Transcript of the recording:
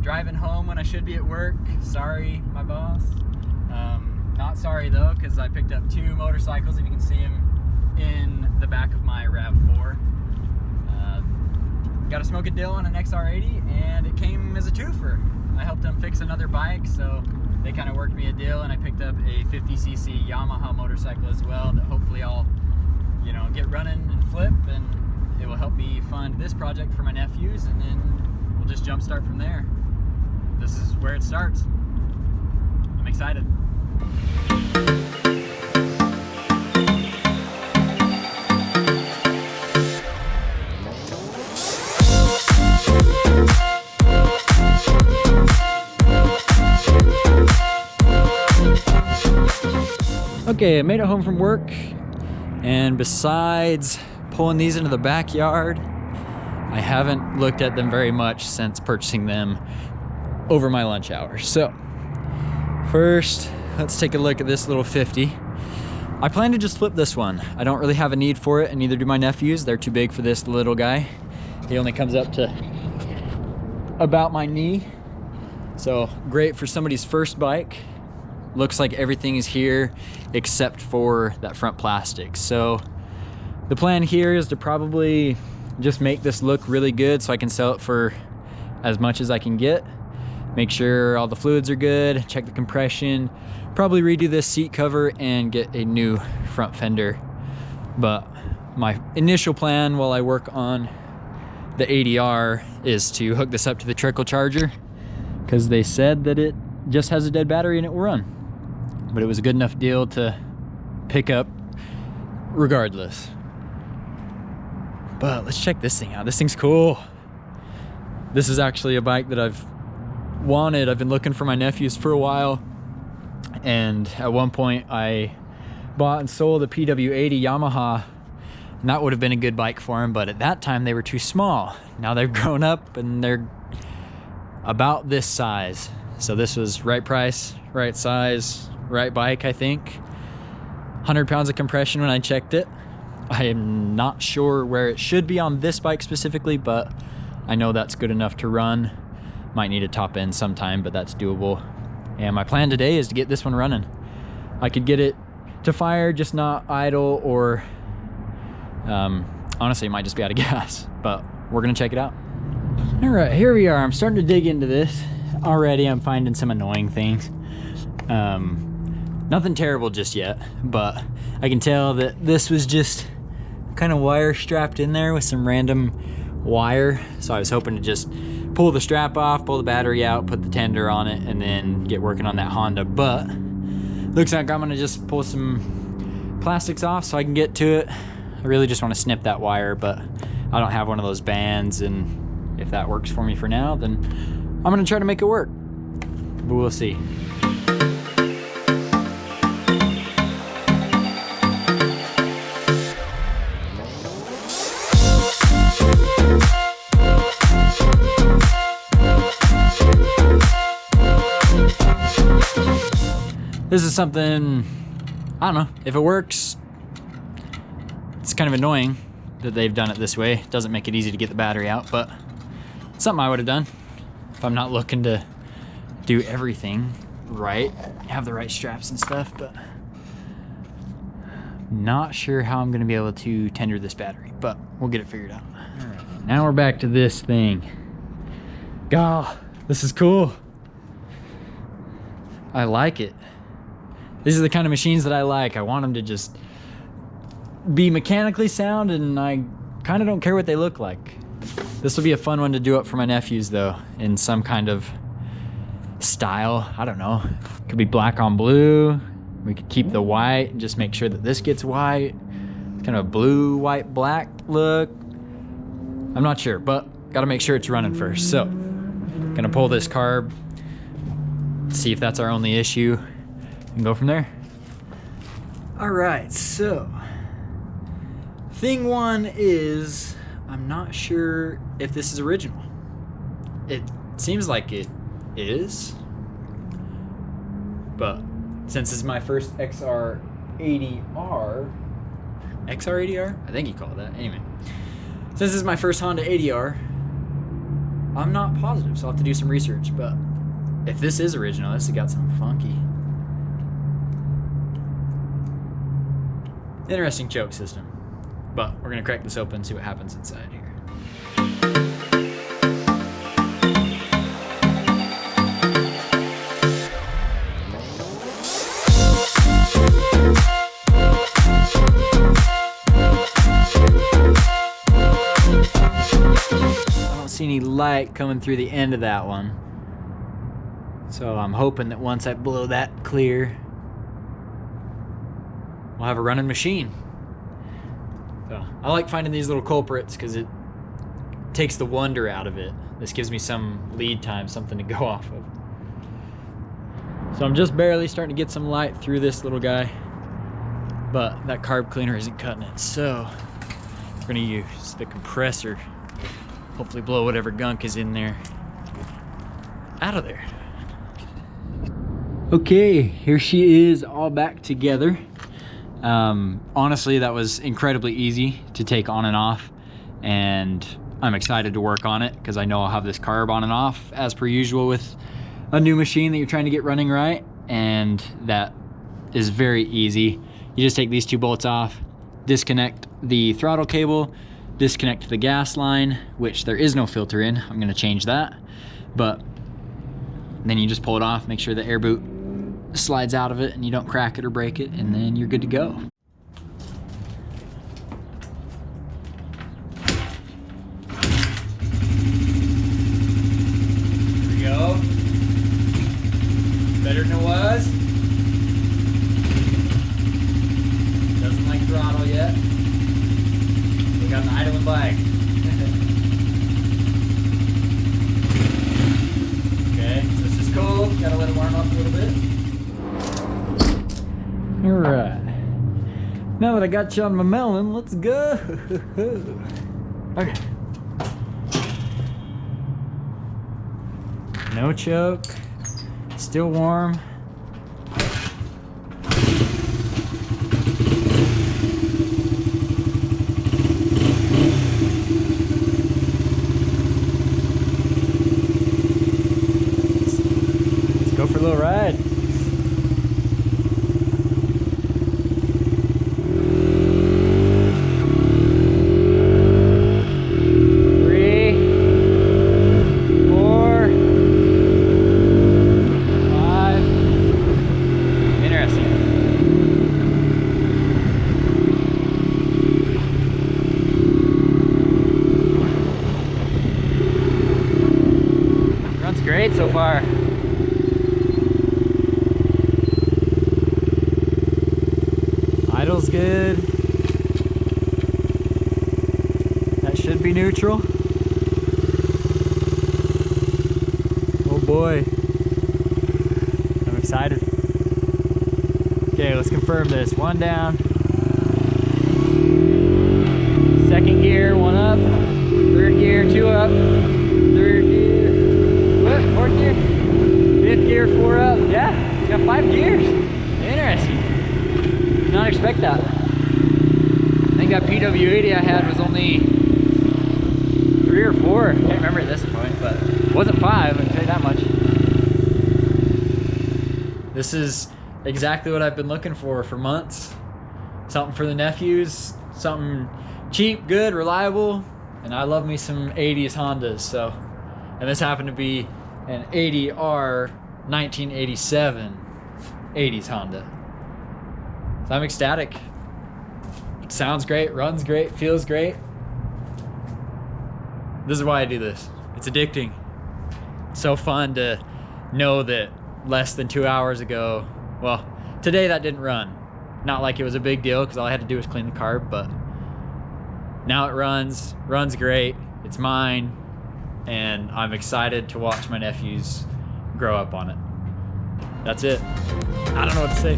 driving home when I should be at work. Sorry, my boss. Not sorry though, because I picked up 2 motorcycles, if you can see them in the back of my RAV4. Got a smoke a deal on an XR80, and it came as a twofer. I helped them fix another bike, so they kind of worked me a deal, and I picked up a 50cc Yamaha motorcycle as well that hopefully I'll, you know, get running and flip, and it will help me fund this project for my nephews, and then we'll just jump start from there. This is where it starts. I'm excited. Okay, I made it home from work, and besides pulling these into the backyard, I haven't looked at them very much since purchasing them over my lunch hour. So first, let's take a look at this little 50. I plan to just flip this one. I don't really have a need for it, and neither do my nephews. They're too big for this little guy. He only comes up to about my knee. So great for somebody's first bike. Looks like everything is here except for that front plastic. So the plan here is to probably just make this look really good so I can sell it for as much as I can get. Make sure all the fluids are good, check the compression, probably redo this seat cover and get a new front fender. But my initial plan while I work on the ADR is to hook this up to the trickle charger, because they said that it just has a dead battery and it will run. But it was a good enough deal to pick up regardless. But let's check this thing out. This thing's cool. This is actually a bike that I've wanted. I've been looking for my nephews for a while, and at one point I bought and sold a PW80 Yamaha, and that would have been a good bike for them, but at that time they were too small. Now they've grown up and they're about this size. So this was right price, right size, right bike, I think. 100 pounds of compression when I checked it. I am not sure where it should be on this bike specifically, but I know that's good enough to run. Might need a top end sometime, but that's doable. And my plan today is to get this one running. I could get it to fire, just not idle, or honestly, it might just be out of gas, but we're gonna check it out. All right, here we are. I'm starting to dig into this. Already I'm finding some annoying things. Nothing terrible just yet, but I can tell that this was just kind of wire strapped in there with some random wire. So I was hoping to just pull the strap off, pull the battery out, put the tender on it, and then get working on that Honda. But looks like I'm gonna just pull some plastics off so I can get to it. I really just want to snip that wire, but I don't have one of those bands, and if that works for me for now, then I'm gonna try to make it work, but we'll see. This is something, I don't know, if it works, it's kind of annoying that they've done it this way. It doesn't make it easy to get the battery out, but it's something I would have done if I'm not looking to do everything right, have the right straps and stuff. But not sure how I'm gonna be able to tender this battery, but we'll get it figured out. All right, now we're back to this thing. God, this is cool. I like it. These are the kind of machines that I like. I want them to just be mechanically sound, and I kind of don't care what they look like. This will be a fun one to do up for my nephews though, in some kind of style. I don't know, could be black on blue. We could keep the white and just make sure that this gets white. Kind of a blue, white, black look. I'm not sure, but gotta make sure it's running first. So, gonna pull this carb, see if that's our only issue, and go from there. All right, so thing one is, I'm not sure if this is original. It seems like it is, but since it's my first XR80R, I think you call it that. Anyway, since this is my first Honda ADR, I'm not positive, so I'll have to do some research, but if this is original, this has got something funky. Interesting choke system, but we're gonna crack this open and see what happens inside here. See any light coming through the end of that one, so I'm hoping that once I blow that clear, we'll have a running machine. So I like finding these little culprits because it takes the wonder out of it. This gives me some lead time, something to go off of. So I'm just barely starting to get some light through this little guy, but that carb cleaner isn't cutting it, so we're gonna use the compressor. Hopefully blow whatever gunk is in there out of there. Okay, here she is all back together. Honestly, that was incredibly easy to take on and off, and I'm excited to work on it because I know I'll have this carb on and off as per usual with a new machine that you're trying to get running right, and that is very easy. You just take these two bolts off, disconnect the throttle cable, disconnect the gas line, which there is no filter in. I'm gonna change that. But then you just pull it off, make sure the air boot slides out of it and you don't crack it or break it, and then you're good to go. Here we go. Better than it was. Doesn't like throttle yet. We got an idling bike. Okay, so this is cool. Gotta let it warm up a little bit. Alright. Now that I got you on my melon, let's go. Okay. No choke. Still warm. Go for a little ride. Three, 4, 5. Interesting. Runs great so far. Idle's good. That should be neutral. Oh boy. I'm excited. Okay, let's confirm this. One down. Second gear, one up. Third gear, two up. Third gear. What? Fourth gear? Fifth gear, 4 up. Yeah, got 5 gears. Interesting. Did not expect that. I think that PW80 I had was only 3 or 4. I can't remember at this point, but it wasn't 5, I can tell you that much. This is exactly what I've been looking for months. Something for the nephews, something cheap, good, reliable, and I love me some 80s Hondas, so. And this happened to be an 80R 1987 80s Honda. So I'm ecstatic. It sounds great, runs great, feels great. This is why I do this. It's addicting. It's so fun to know that less than 2 hours ago, well, today that didn't run. Not like it was a big deal because all I had to do was clean the carb, but now it runs great. It's mine, and I'm excited to watch my nephews grow up on it. That's it. I don't know what to say.